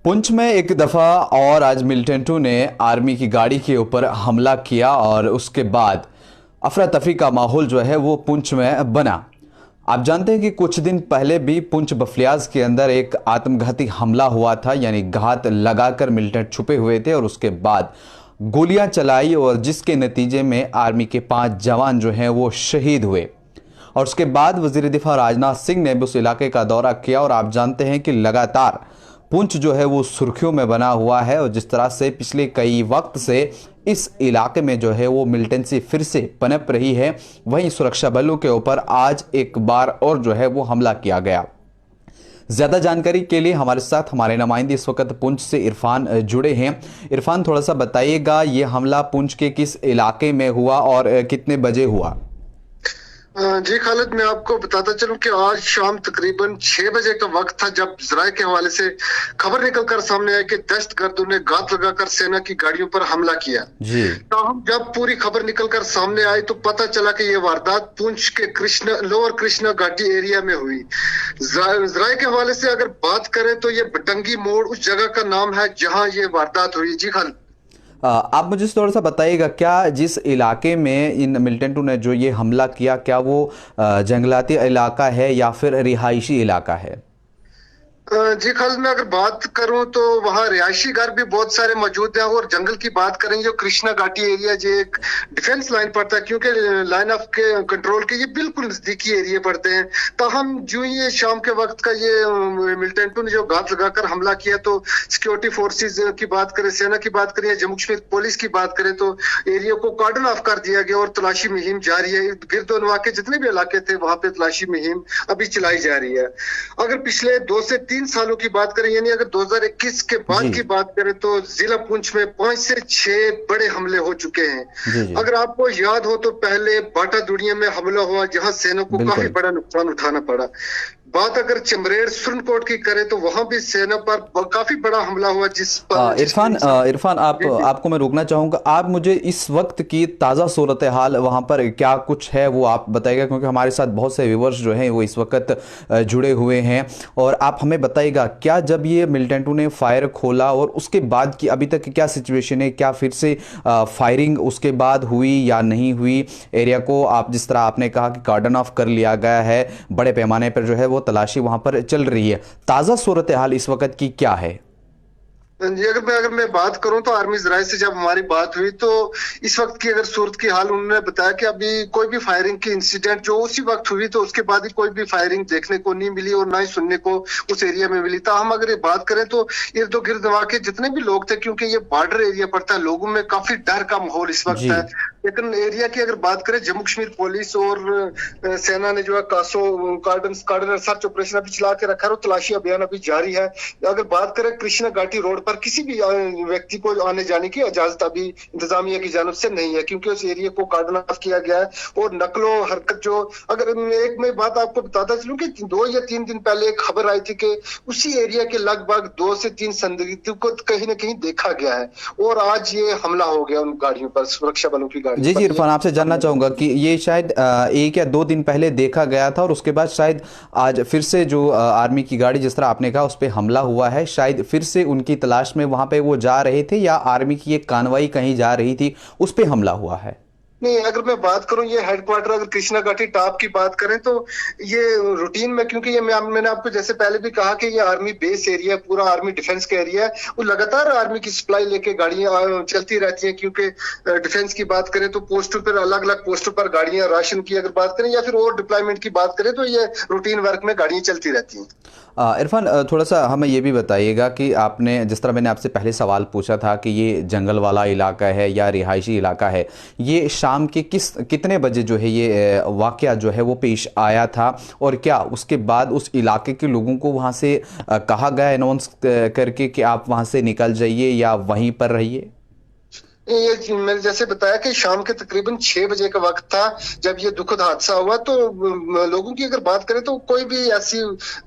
पुंछ में एक दफ़ा और आज मिलिटेंटों ने आर्मी की गाड़ी के ऊपर हमला किया और उसके बाद अफरा तफरी का माहौल जो है वो पुंछ में बना। आप जानते हैं कि कुछ दिन पहले भी पुंछ बफलियाज के अंदर एक आत्मघाती हमला हुआ था, यानी घात लगाकर मिलिटेंट छुपे हुए थे और उसके बाद गोलियां चलाई और जिसके नतीजे में आर्मी के 5 जवान जो हैं वो शहीद हुए। और उसके बाद वजीर दिफा राजनाथ सिंह ने भी उस इलाके का दौरा किया और आप जानते हैं कि लगातार पुंछ जो है वो सुर्खियों में बना हुआ है और जिस तरह से पिछले कई वक्त से इस इलाके में जो है वो मिलिटेंसी फिर से पनप रही है, वहीं सुरक्षा बलों के ऊपर आज एक बार और जो है वो हमला किया गया। ज्यादा जानकारी के लिए हमारे साथ हमारे नुमाइंदे इस वक्त पुंछ से इरफान जुड़े हैं। इरफान, थोड़ा सा बताइएगा ये हमला पुंछ के किस इलाके में हुआ और कितने बजे हुआ? जी खालिद, मैं आपको बताता चलूं कि आज शाम तकरीबन 6 बजे का वक्त था जब जराये के हवाले से खबर निकलकर सामने आई कि दहशतगर्दों ने घात लगाकर सेना की गाड़ियों पर हमला किया। जी, तो हम जब पूरी खबर निकलकर सामने आई तो पता चला कि ये वारदात पुंछ के लोअर कृष्णा घाटी एरिया में हुई। जराये के हवाले से अगर बात करें तो ये बटंगी मोड़ उस जगह का नाम है जहां ये वारदात हुई। जी खालिद, आप मुझे थोड़ा सा बताइएगा, क्या जिस इलाके में इन मिलिटेंटों ने जो ये हमला किया, क्या वो जंगलाती इलाका है या फिर रिहायशी इलाका है? जी खालिद, मैं अगर बात करूं तो वहाँ रिहायशी घर भी बहुत सारे मौजूद हैं और जंगल की बात करें जो कृष्णा घाटी एरिया जो एक डिफेंस लाइन पड़ता है, क्योंकि लाइन ऑफ के कंट्रोल के ये बिल्कुल नजदीकी एरिया पड़ते हैं। तो हम जो ये शाम के वक्त का ये मिलिटेंटों ने जो घात लगाकर हमला किया, तो सिक्योरिटी फोर्सेज की बात करें, सेना की बात करें, जम्मू कश्मीर पुलिस की बात करें तो एरिया को कार्डन ऑफ कर दिया गया और तलाशी मुहिम जारी है। गिरदोनवा के जितने भी इलाके थे वहां पे तलाशी मुहिम अभी चलाई जा रही है। अगर पिछले 2 से 3 सालों की बात करें, यानी अगर 2021 के बाद की बात करें तो जिला पुंछ में 5 से 6 बड़े हमले हो चुके हैं। अगर आपको याद हो तो पहले बाटा दुनिया में हमला हुआ जहां सेना को काफी बड़ा नुकसान उठाना पड़ा। बात अगर चमरेड़ सुरनकोट की करें तो वहां भी सेना पर काफी बड़ा हमला हुआ जिस पर इरफान आपको मैं रोकना चाहूंगा। आप मुझे इस वक्त की ताज़ा सूरत हाल वहां पर क्या कुछ है वो आप बताइएगा, क्योंकि हमारे साथ बहुत से व्यूअर्स जो हैं वो इस वक्त जुड़े हुए हैं। और आप हमें बताइएगा, क्या जब ये मिलिटेंटों ने फायर खोला और उसके बाद की अभी तक क्या सिचुएशन है? क्या फिर से फायरिंग उसके बाद हुई या नहीं हुई? एरिया को आप जिस तरह आपने कहा कि कार्डन ऑफ कर लिया गया है, बड़े पैमाने पर जो है वो तलाशी वहां पर चल रही है, ताजा सूरत हाल इस वक्त की क्या है? जी, अगर मैं बात करूं तो आर्मी जराये से जब हमारी बात हुई तो इस वक्त की अगर सूरत की हाल उन्होंने बताया कि अभी कोई भी फायरिंग की इंसिडेंट जो उसी वक्त हुई तो उसके बाद ही कोई भी फायरिंग देखने को नहीं मिली और ना ही सुनने को उस एरिया में मिली। तो हम अगर ये बात करें तो इर्द गिर्द वहां के जितने भी लोग थे, क्योंकि ये बॉर्डर एरिया पड़ता है, लोगों में काफी डर का माहौल इस वक्त है। लेकिन एरिया की अगर बात करें, जम्मू कश्मीर पुलिस और सेना ने जो है कासो कार्डन सर्च ऑपरेशन अभी चला के रखा है और तलाशी अभियान अभी जारी है। अगर बात करें कृष्णा घाटी रोड पर किसी भी व्यक्ति को आने जाने की इजाजत अभी इंतजामिया की जानब से नहीं है, क्योंकि उस एरिया को कार्डन ऑफ किया गया है। और नकलो हरकत जो, अगर एक मैं बात आपको बताता चलूं कि 2 या 3 दिन पहले एक खबर आई थी कि उसी एरिया के लगभग 2 से 3 संदिग्धों को कहीं ना कहीं देखा गया है और आज ये हमला हो गया उन गाड़ियों पर, सुरक्षा बलों की गाड़ियों। जी इरफान, आपसे जानना चाहूंगा कि ये शायद 1 या 2 दिन पहले देखा गया था और उसके बाद शायद आज फिर से जो आर्मी की गाड़ी जिस तरह आपने कहा उस पर हमला हुआ है, शायद फिर से उनकी तलाश में वहां पे वो जा रहे थे या आर्मी की एक कार्रवाई कहीं जा रही थी उस पे हमला हुआ है? नहीं, अगर मैं बात करूं ये हेडक्वार्टर अगर कृष्णा घाटी टॉप की बात करें तो ये रूटीन में, क्योंकि ये मैंने आपको जैसे पहले भी कहा कि ये आर्मी बेस एरिया, पूरा आर्मी डिफेंस का एरिया है। वो लगातार आर्मी की सप्लाई लेके गाड़ियां चलती रहती हैं, क्योंकि डिफेंस की बात करें तो पोस्टों पर, अलग अलग पोस्टों पर गाड़ियां, राशन की अगर बात करें या फिर और डिप्लॉयमेंट की बात करें तो ये रूटीन वर्क में गाड़ियां चलती रहती हैं। इरफान, थोड़ा सा हमें ये भी बताइएगा कि आपने जिस तरह मैंने आपसे पहले सवाल पूछा था कि ये जंगल वाला इलाका है या रिहायशी इलाका है, ये शाम के कितने बजे जो है ये वाकया जो है वो पेश आया था और क्या उसके बाद उस इलाके के लोगों को वहाँ से कहा गया अनाउंस करके कि आप वहाँ से निकल जाइए या वहीं पर रहिए? ये मैंने जैसे बताया कि शाम के तकरीबन 6 बजे का वक्त था जब ये दुखद हादसा हुआ। तो लोगों की अगर बात करें तो कोई भी ऐसी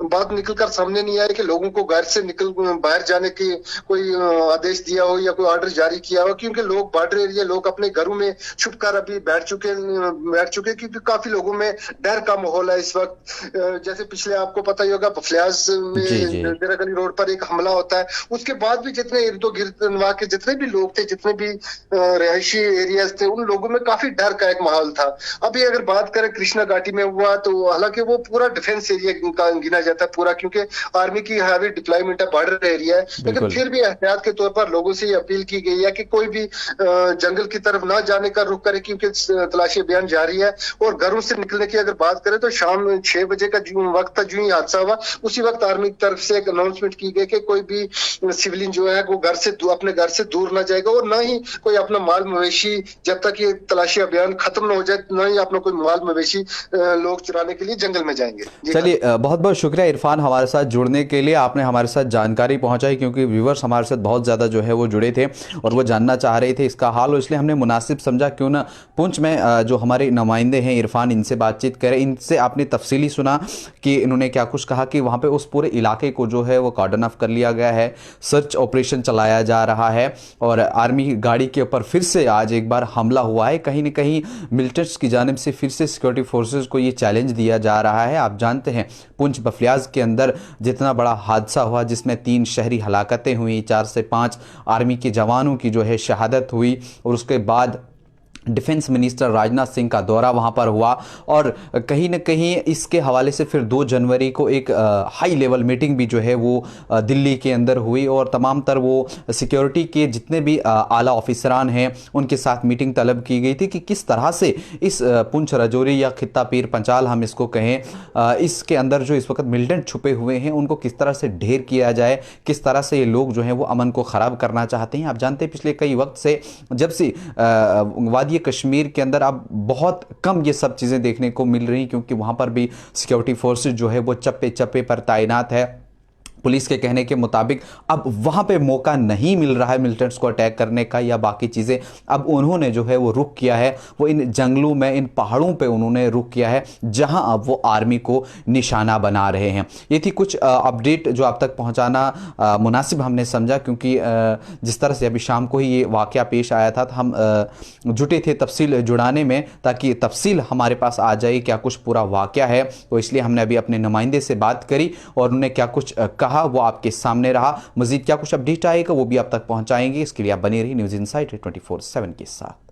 बात निकल कर सामने नहीं आई कि लोगों को घर से निकल बाहर जाने की कोई आदेश दिया हो या कोई ऑर्डर जारी किया हो, क्योंकि लोग बॉर्डर एरिया लोग अपने घरों में छुपकर अभी बैठ चुके क्योंकि काफी लोगों में डर का माहौल है इस वक्त। जैसे पिछले आपको पता ही होगा बफलियाज जी में जी। गली रोड पर एक हमला होता है, उसके बाद भी जितने इर्दो गिर्द वहां के जितने भी लोग थे, जितने भी रिहायशी एरियाज थे, उन लोगों में काफी डर का एक माहौल था। अभी अगर बात करें कृष्णा घाटी में हुआ तो हालांकि वो पूरा डिफेंस एरिया गिना जाता है पूरा, क्योंकि आर्मी की हैवी डिप्लॉयमेंट है, बॉर्डर एरिया है, लेकिन बिल्कुल। फिर भी एहतियात के तौर पर लोगों से ये अपील की गई है कि कोई भी जंगल की तरफ ना जाने का रुख करे, क्योंकि तलाशी अभियान जारी है। और घरों से निकलने की अगर बात करें तो शाम 6 बजे का जो वक्त था, जो ही हादसा हुआ उसी वक्त आर्मी की तरफ से एक अनाउंसमेंट की गई कि कोई भी सिविलियन जो है वो अपने घर से दूर ना जाएगा, और ना ही कोई अपना माल मवेशी जब तक ये तलाशी अभियान खत्म ना हो जाए, ना ही अपना कोई माल मवेशी लोग चुराने के लिए जंगल में जाएंगे। चलिए बहुत बहुत शुक्रिया इरफान हमारे साथ जुड़ने के लिए, आपने हमारे साथ जानकारी पहुंचाई, क्योंकि व्यूवर्स हमारे साथ बहुत ज़्यादा जो है वो जुड़े थे और वो जानना चाह रहे थे इसका हाल, और इसलिए हमने मुनासिब समझा क्यों ना पुंछ में जो हमारे नुमाइंदे हैं इरफान, इनसे बातचीत करें। इनसे आपने तफसीली सुना कि इन्होंने क्या कुछ कहा कि वहाँ पर उस पूरे इलाके को जो है वो कॉर्डन ऑफ कर लिया गया है, सर्च ऑपरेशन चलाया जा रहा है और आर्मी की गाड़ी के ऊपर फिर से आज एक बार हमला हुआ है। कहीं ना कहीं मिलिटेंट्स की जानिब से फिर से सिक्योरिटी फोर्सेस को ये चैलेंज दिया जा रहा है। आप जानते हैं पुंछ बफलियाज के अंदर जितना बड़ा हादसा हुआ जिसमें 3 शहरी हलाकतें हुई, 4 से 5 आर्मी के जवानों की जो है शहादत हुई, और उसके बाद डिफेंस मिनिस्टर राजनाथ सिंह का दौरा वहां पर हुआ, और कहीं न कहीं इसके हवाले से फिर 2 जनवरी को एक हाई लेवल मीटिंग भी जो है वो दिल्ली के अंदर हुई, और तमाम तर वो सिक्योरिटी के जितने भी आला ऑफिसरान हैं उनके साथ मीटिंग तलब की गई थी कि किस तरह से इस पुंछ राजौरी या खित्ता पीर पंचाल हम इसको कहें, इसके अंदर जो इस वक्त मिलिटेंट छुपे हुए हैं उनको किस तरह से ढेर किया जाए, किस तरह से ये लोग जो हैं वो अमन को ख़राब करना चाहते हैं। आप जानते हैं पिछले कई वक्त से जब से वादी कश्मीर के अंदर अब बहुत कम ये सब चीज़ें देखने को मिल रही, क्योंकि वहाँ पर भी सिक्योरिटी फोर्सेस जो है वो चप्पे चप्पे पर तैनात है। पुलिस के कहने के मुताबिक अब वहाँ पे मौका नहीं मिल रहा है मिलिटेंट्स को अटैक करने का या बाकी चीज़ें। अब उन्होंने जो है वो रुख किया है, वो इन जंगलों में, इन पहाड़ों पे उन्होंने रुख किया है जहाँ अब वो आर्मी को निशाना बना रहे हैं। ये थी कुछ अपडेट जो आप तक पहुँचाना मुनासिब हमने समझा, क्योंकि जिस तरह से अभी शाम को ही ये वाक़या पेश आया था तो हम जुटे थे तफसील जुड़ाने में, ताकि तफसील हमारे पास आ जाए क्या कुछ पूरा वाक़या है। तो इसलिए हमने अभी अपने नुमाइंदे से बात करी और उन्होंने क्या कुछ वो आपके सामने रहा। मजीद क्या कुछ अपडेट आएगा वो भी आप तक पहुंचाएंगे। इसके लिए आप बने रहिए न्यूज़ इनसाइट 24/7 के साथ।